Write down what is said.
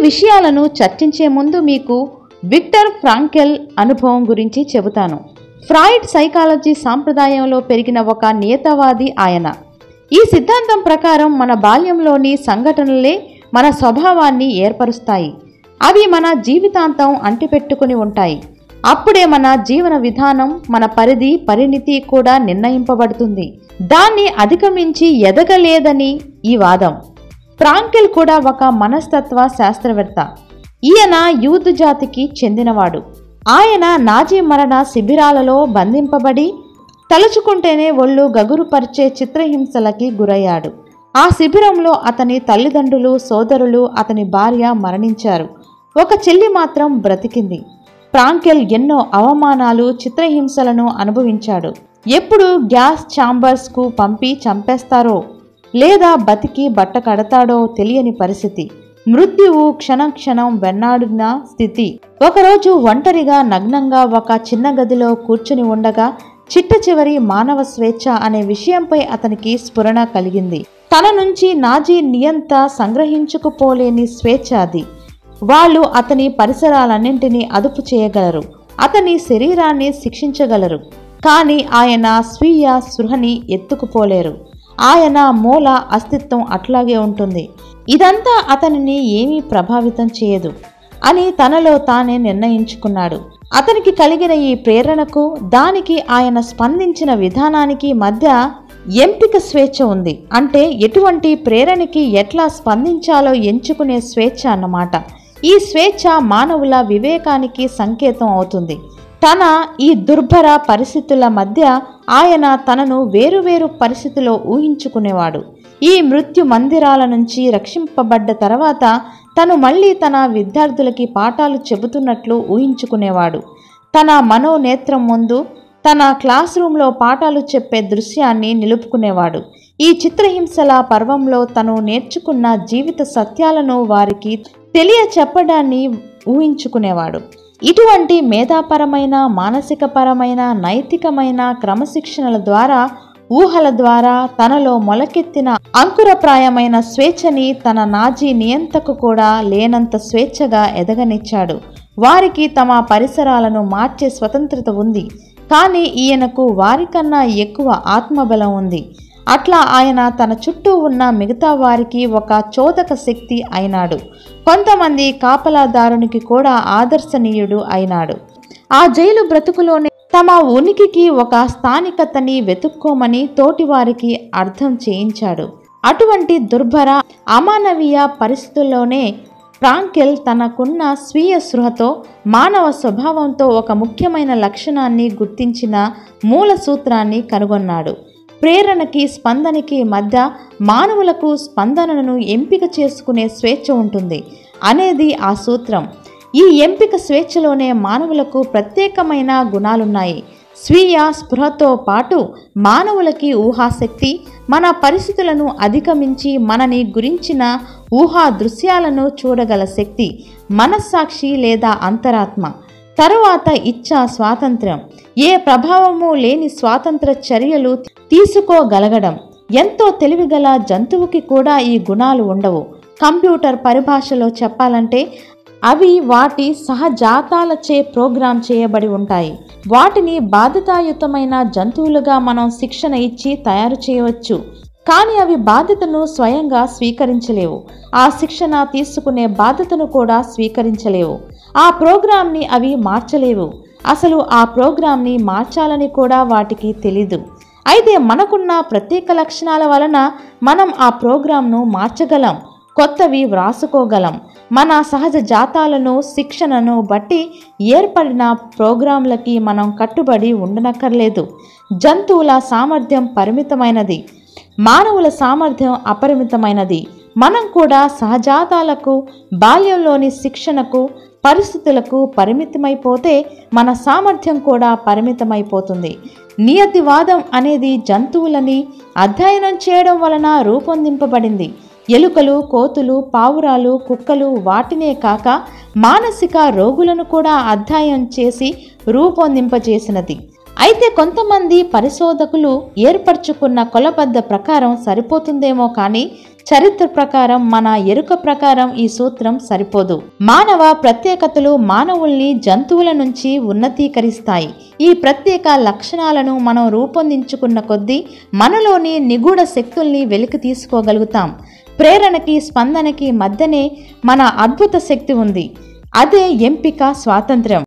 విషయాలను చర్చించే ముందు మీకు విక్టర్ ఫ్రాంకెల్ అనుభవం గురించి చెబుతాను. ఫ్రాయిడ్ సైకాలజీ సాంప్రదాయంలో పెరిగిన ఒక నియతవాది ఆయన. ఈ సిద్ధాంతం ప్రకారం మన బాల్యంలోని సంఘటనలే మన స్వభావాన్ని ఏర్పరుస్తాయి. అవి మన జీవితాంతం అంటిపెట్టుకుని ఉంటాయి. అప్పుడే మన జీవన విధానం, మన పరిధి, పరిణితి కూడా నిర్ణయింపబడుతుంది. దాన్ని అధిగమించి ఎదగలేదని ఈ వాదం. ఫ్రాంకెల్ కూడా ఒక మనస్తత్వ శాస్త్రవేత్త. ఈయన యూదు జాతికి చెందినవాడు. ఆయన నాజీ మరణ శిబిరాలలో బంధింపబడి తలుచుకుంటేనే ఒళ్ళు గగురుపరిచే చిత్రహింసలకి గురయ్యాడు. ఆ శిబిరంలో అతని తల్లిదండ్రులు, సోదరులు, అతని భార్య మరణించారు. ఒక చెల్లి మాత్రం బ్రతికింది. ఫ్రాంకెల్ ఎన్నో అవమానాలు, చిత్రహింసలను అనుభవించాడు. ఎప్పుడు గ్యాస్ ఛాంబర్స్కు పంపి చంపేస్తారో లేదా బతికి బట్ట కడతాడో తెలియని పరిస్థితి. మృత్యువు క్షణం క్షణం వెన్నాడిన స్థితి. ఒకరోజు ఒంటరిగా నగ్నంగా ఒక చిన్న గదిలో కూర్చుని ఉండగా చిట్ట చివరి మానవ స్వేచ్ఛ అనే విషయంపై అతనికి స్ఫురణ కలిగింది. తన నుంచి నాజీ నియంత సంగ్రహించుకుపోలేని స్వేచ్ఛ అది. వాళ్ళు అతని పరిసరాలన్నింటినీ అదుపు చేయగలరు, అతని శరీరాన్ని శిక్షించగలరు, కానీ ఆయన స్వీయ స్పృహని ఎత్తుకుపోలేరు. ఆయన మూల అస్తిత్వం అట్లాగే ఉంటుంది. ఇదంతా అతనిని ఏమీ ప్రభావితం చేయదు అని తనలో తానే నిర్ణయించుకున్నాడు. అతనికి కలిగిన ఈ ప్రేరణకు, దానికి ఆయన స్పందించిన విధానానికి మధ్య ఎంపిక స్వేచ్ఛ ఉంది. అంటే ఎటువంటి ప్రేరణకి ఎట్లా స్పందించాలో ఎంచుకునే స్వేచ్ఛ అన్నమాట. ఈ స్వేచ్ఛ మానవుల వివేకానికి సంకేతం అవుతుంది. తన ఈ దుర్భర పరిస్థితుల మధ్య ఆయన తనను వేరువేరు పరిస్థితిలో ఊహించుకునేవాడు. ఈ మృత్యు మందిరాల నుంచి రక్షింపబడ్డ తర్వాత తను మళ్ళీ తన విద్యార్థులకి పాఠాలు చెబుతున్నట్లు ఊహించుకునేవాడు. తన మనోనేత్రం ముందు తన క్లాస్ రూమ్లో పాఠాలు చెప్పే దృశ్యాన్ని నిలుపుకునేవాడు. ఈ చిత్రహింసల పర్వంలో తను నేర్చుకున్న జీవిత సత్యాలను వారికి తెలియచెప్పడాన్ని ఊహించుకునేవాడు. ఇటువంటి మేధాపరమైన, మానసికపరమైన, నైతికమైన క్రమశిక్షణల ద్వారా, ఊహల ద్వారా తనలో మొలకెత్తిన అంకురప్రాయమైన స్వేచ్ఛని తన నాజీ నియంతకు కూడా లేనంత స్వేచ్ఛగా ఎదగనిచ్చాడు. వారికి తమ పరిసరాలను మార్చే స్వతంత్రత ఉంది, కానీ ఈయనకు వారికన్నా ఎక్కువ ఆత్మబలం ఉంది. అట్లా ఆయన తన చుట్టూ ఉన్న మిగతా వారికి ఒక చోదక శక్తి అయినాడు. కొంతమంది కాపలాదారునికి కూడా ఆదర్శనీయుడు అయినాడు. ఆ జైలు బ్రతుకులోనే తమ ఉనికికి ఒక స్థానికతని వెతుక్కోమని తోటివారికి అర్థం చేయించాడు. అటువంటి దుర్భర, అమానవీయ పరిస్థితుల్లోనే ఫ్రాంకెల్ తనకున్న స్వీయ స్పృహతో, మానవ స్వభావంతో ఒక ముఖ్యమైన లక్షణాన్ని గుర్తించిన మూల సూత్రాన్ని కనుగొన్నాడు. ప్రేరణకి, స్పందనకి మధ్య మానవులకు స్పందనను ఎంపిక చేసుకునే స్వేచ్ఛ ఉంటుంది అనేది ఆ సూత్రం. ఈ ఎంపిక స్వేచ్ఛలోనే మానవులకు ప్రత్యేకమైన గుణాలున్నాయి. స్వీయ స్పృహతో పాటు మానవులకి ఊహాశక్తి, మన పరిస్థితులను అధిగమించి మనని గురించిన ఊహా దృశ్యాలను చూడగల శక్తి, మనస్సాక్షి లేదా అంతరాత్మ. తరువాత ఇచ్ఛా స్వాతంత్ర్యం, ఏ ప్రభావము లేని స్వాతంత్ర చర్యలు తీసుకోగలగడం. ఎంతో తెలివిగల జంతువుకి కూడా ఈ గుణాలు ఉండవు. కంప్యూటర్ పరిభాషలో చెప్పాలంటే అవి వాటి సహజాతాలచే ప్రోగ్రామ్ చేయబడి ఉంటాయి. వాటిని బాధ్యతాయుతమైన జంతువులుగా మనం శిక్షణ ఇచ్చి తయారు చేయవచ్చు, కానీ అవి బాధ్యతను స్వయంగా స్వీకరించలేవు. ఆ శిక్షణ తీసుకునే బాధ్యతను కూడా స్వీకరించలేవు. ఆ ప్రోగ్రామ్ని అవి మార్చలేవు. అసలు ఆ ప్రోగ్రామ్ని మార్చాలని కూడా వాటికి తెలీదు. అయితే మనకున్న ప్రత్యేక లక్షణాల వలన మనం ఆ ప్రోగ్రామ్ను మార్చగలం, కొత్తవి వ్రాసుకోగలం. మన సహజ జాతాలను, శిక్షణను బట్టి ఏర్పడిన ప్రోగ్రాంలకి మనం కట్టుబడి ఉండనక్కర్లేదు. జంతువుల సామర్థ్యం పరిమితమైనది, మానవుల సామర్థ్యం అపరిమితమైనది. మనం కూడా సహజాతాలకు, బాల్యంలోని శిక్షణకు, పరిస్థితులకు పరిమితమైపోతే మన సామర్థ్యం కూడా పరిమితమైపోతుంది. నియతివాదం అనేది జంతువులని అధ్యయనం చేయడం వలన రూపొందింపబడింది. ఎలుకలు, కోతులు, పావురాలు, కుక్కలు వాటినే కాక మానసిక రోగులను కూడా అధ్యయనం చేసి రూపొందింపజేసినది. అయితే కొంతమంది పరిశోధకులు ఏర్పరచుకున్న కొలబద్ద ప్రకారం సరిపోతుందేమో కానీ చరిత్ర ప్రకారం, మన ఎరుక ప్రకారం ఈ సూత్రం సరిపోదు. మానవ ప్రత్యేకతలు మానవుల్ని జంతువుల నుంచి ఉన్నతీకరిస్తాయి. ఈ ప్రత్యేక లక్షణాలను మనం రూపొందించుకున్న కొద్దీ మనలోని నిగూఢ శక్తుల్ని వెలికి తీసుకోగలుగుతాం. ప్రేరణకి, స్పందనకి మధ్యనే మన అద్భుత శక్తి ఉంది. అదే ఎంపిక స్వాతంత్ర్యం.